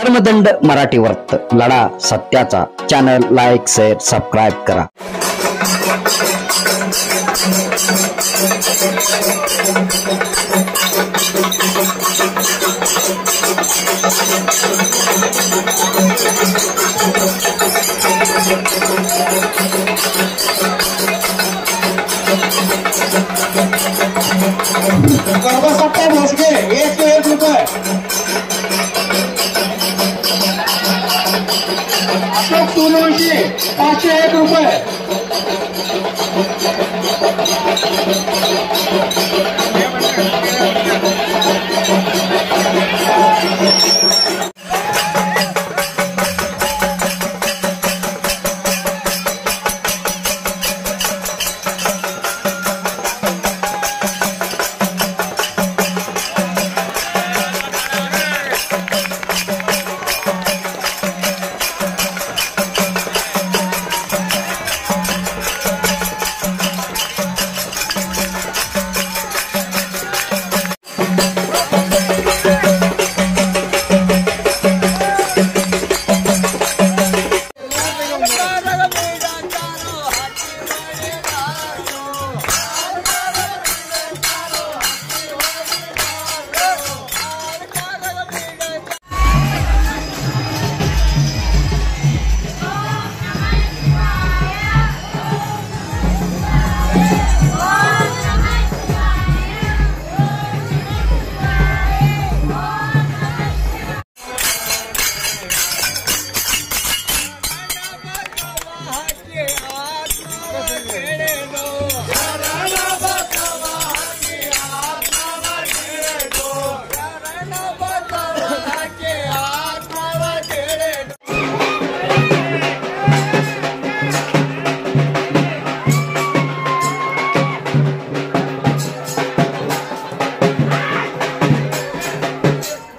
धर्मदंड मराठी वर्त लढा सत्याचा चॅनल लाईक शेअर सबस्क्राईब करा। सत्ता भोसले 101 रुपये, अशोक सूर्यवंशी 501 रुपये,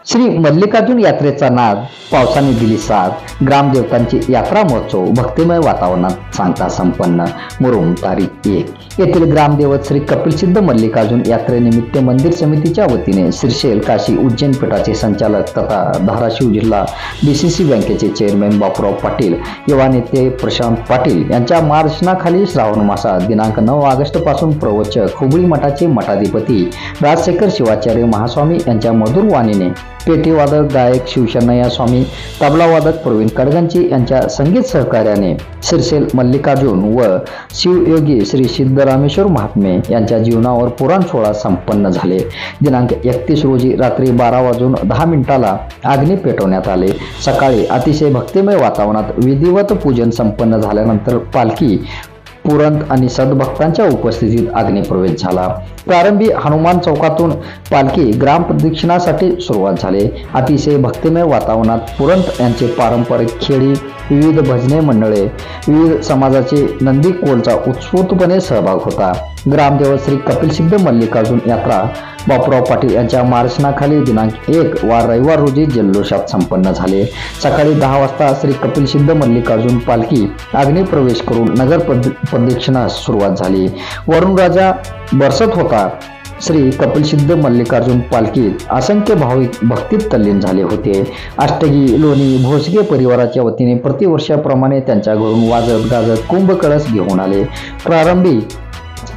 श्री मल्लिकार्जुन यात्रेचा नाद, पावसाने दिली साथ, ग्रामदेवतांची यात्रा महोत्सव भक्तिमय वातावरणात सांगता संपन्न। मुरुम तारीख 1 येथील ग्रामदेवत श्री कपिलसिद्ध मल्लिकार्जुन यात्रेनिमित्त मंदिर समितीच्या वतीने श्रीशैल काशी उज्जैन पीठाचे संचालक तथा धाराशिव जिल्हा DCC बँकेचे चेअरमॅन बापूराव पाटील, युवा नेते प्रशांत पाटील यांच्या मार्गदर्शनाखाली श्रावण मासात दिनांक 9 ऑगस्ट पासून प्रवचक हुबळी मठाचे मठाधिपती राजशेखर शिवाचार्य महास्वामी यांच्या मधुर वाणीने, पेटीवादक गायक शिवशरणय्या स्वामी, तबलावादक प्रवीण कडगंची यांच्या संगीत सहकार्याने श्रीशैल मल्लिकार्जुन व शिवयोगी श्री सिद्धरामेश्वर महात्मे यांच्या जीवनावर पुराण सोहळा संपन्न झाले। दिनांक 31 रोजी रात्री 12:10 अग्नी पेटवण्यात आले। सकाळी अतिशय भक्तिमय वातावरणात विधिवत पूजन संपन्न झाल्यानंतर पालखी पुरंत आणि सद्भक्तांच्या उपस्थितीत अग्निप्रवेश झाला। प्रारंभी हनुमान चौकातून पालखी ग्राम प्रदक्षिणासाठी सुरुवात झाली। अतिशय भक्तिमय वातावरणात पुरंत यांचे पारंपरिक खेळी, विविध भजने मंडळे, विविध समाजाचे नंदी कोलचा उत्स्फूर्तपणे सहभाग होता। ग्रामदेव श्री कपिलसिद्ध मल्लिकार्जुन यात्रा बापूराव पाटील यांच्या मार्गदर्शनाखाली दिनांक 1 रविवार रोजी जल्लोषात संपन्न झाले। सकाळी 10 वाजता श्री कपिलसिद्ध मल्लिकार्जुन पालखी अग्निप्रवेश करून नगर प्रदक्षिणास सुरुवात झाली। वरुण राजा बरसत होता। श्री कपिलसिद्ध मल्लिकार्जुन पालखीत असंख्य भाविक भक्तीत तल्लीन झाले होते। अष्टगी लोणी भोसगे परिवाराच्या वतीने प्रतिवर्षाप्रमाणे त्यांच्या घरून वाजत गाजत कुंभ कळस घेऊन आले। प्रारंभी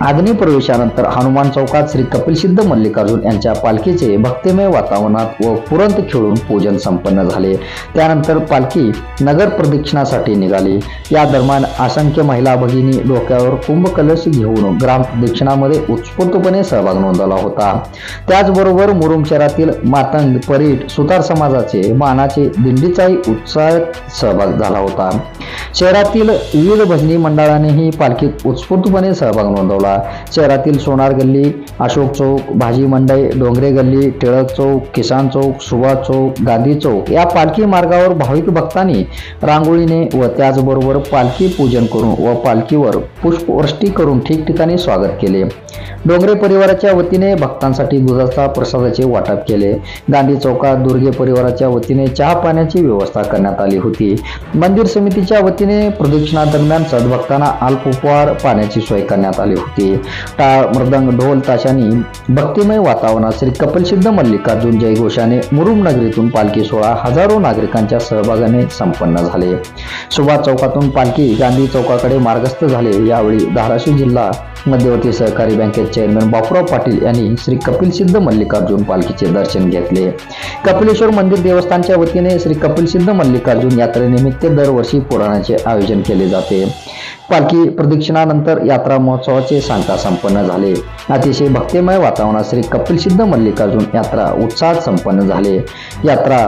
अग्निप्रवेशानंतर हनुमान चौकात श्री कपिलसिद्ध मल्लिकार्जुन यांच्या पालखीचे भक्तिमय वातावरणात व पुरंत खेळून पूजन संपन्न झाले। त्यानंतर पालखी नगर प्रदक्षिणासाठी निघाली। या दरम्यान असंख्य महिला भगिनी डोक्यावर कुंभ कलश घेऊन ग्राम प्रदक्षिणामध्ये उत्स्फूर्तपणे सहभाग नोंदवला होता। त्याचबरोबर मुरुम शहरातील मातंग, परीट, सुतार समाजाचे मानाचे दिंडीचाही उत्साहात सहभाग झाला होता। शहरातील विविध भजनी मंडळांनीही पालखीत उत्स्फूर्तपणे सहभाग नोंदवला। शहरातील सोनार गल्ली, अशोक चौक, भाजी मंडई, डोंगरे गल्ली, टिळक चौक, किसान चौक, सुभाष चौक, गांधी चौक या पालखी मार्गावर भाविक भक्तांनी रांगोळीने व त्याचबरोबर पालखी पूजन करून व पालखीवर पुष्पवृष्टी करून ठिकठिकाणी स्वागत केले। डोंगरे परिवाराच्या वतीने भक्तांसाठी दुधाचा प्रसादाचे वाटप केले। गांधी चौकात दुर्गे परिवाराच्या वतीने चहा पाण्याची व्यवस्था करण्यात आली होती। मंदिर समितीच्या वतीने वतीने प्रदक्षिणादरम्यान सद्भक्तांना अल्प उपहार पाण्याची सोय करण्यात आली होती. टाळ मृदंग ढोल ताशांनी भक्तिमय वातावरणात श्री कपिलसिद्ध मल्लिकार्जुन जयघोषाने मुरुम नगरीतून पालखी सोहळा हजारो नागरिकांच्या सहभागाने संपन्न झाले. सुभाष चौकातून पालखी गांधी चौकाकडे मार्गस्थ झाले. यावेळी धाराशिव जिल्हा मध्यवर्ती सहकारी बँकेचे चेअरमन बापूराव पाटील यांनी श्री कपिलसिद्ध मल्लिकार्जुन पालखीचे दर्शन घेतले. कपिलेश्वर मंदिर देवस्थानच्या वतीने श्री कपिलसिद्ध मल्लिकार्जुन यात्रेनिमित्त दरवर्षी पुराणाचे आयोजन केले जाते. पालखी प्रदक्षिणानंतर यात्रा महोत्सवाचे सांगता संपन्न झाले. अतिशय भक्तिमय वातावरणात श्री कपिलसिद्ध मल्लिकार्जुन यात्रा उत्साहात संपन्न झाले. यात्रा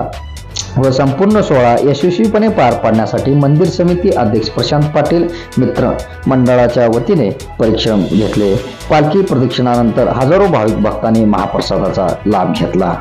व संपूर्ण सोहळा यशस्वीपणे पार पाडण्यासाठी मंदिर समिती अध्यक्ष प्रशांत पाटील मित्र मंडळाच्या वतीने परिश्रम घेतले. पालखी प्रदक्षिणानंतर हजारो भाविक भक्तांनी महाप्रसादाचा लाभ घेतला.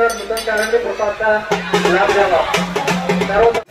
डॉक्टर नूतन कारंडे प्रसाद का लाभ द्यावा। सर्व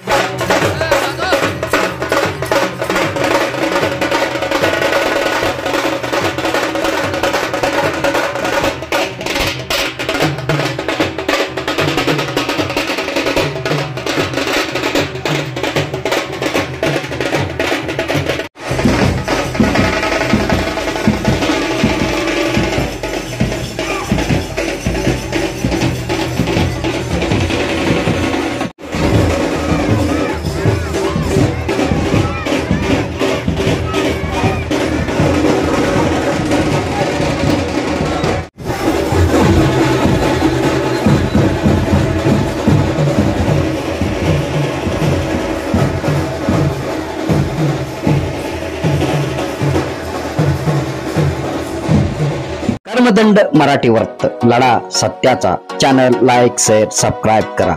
कर्मदंड मराठी वर्त लढा सत्याचा चॅनल लाईक शेअर सबस्क्राईब करा।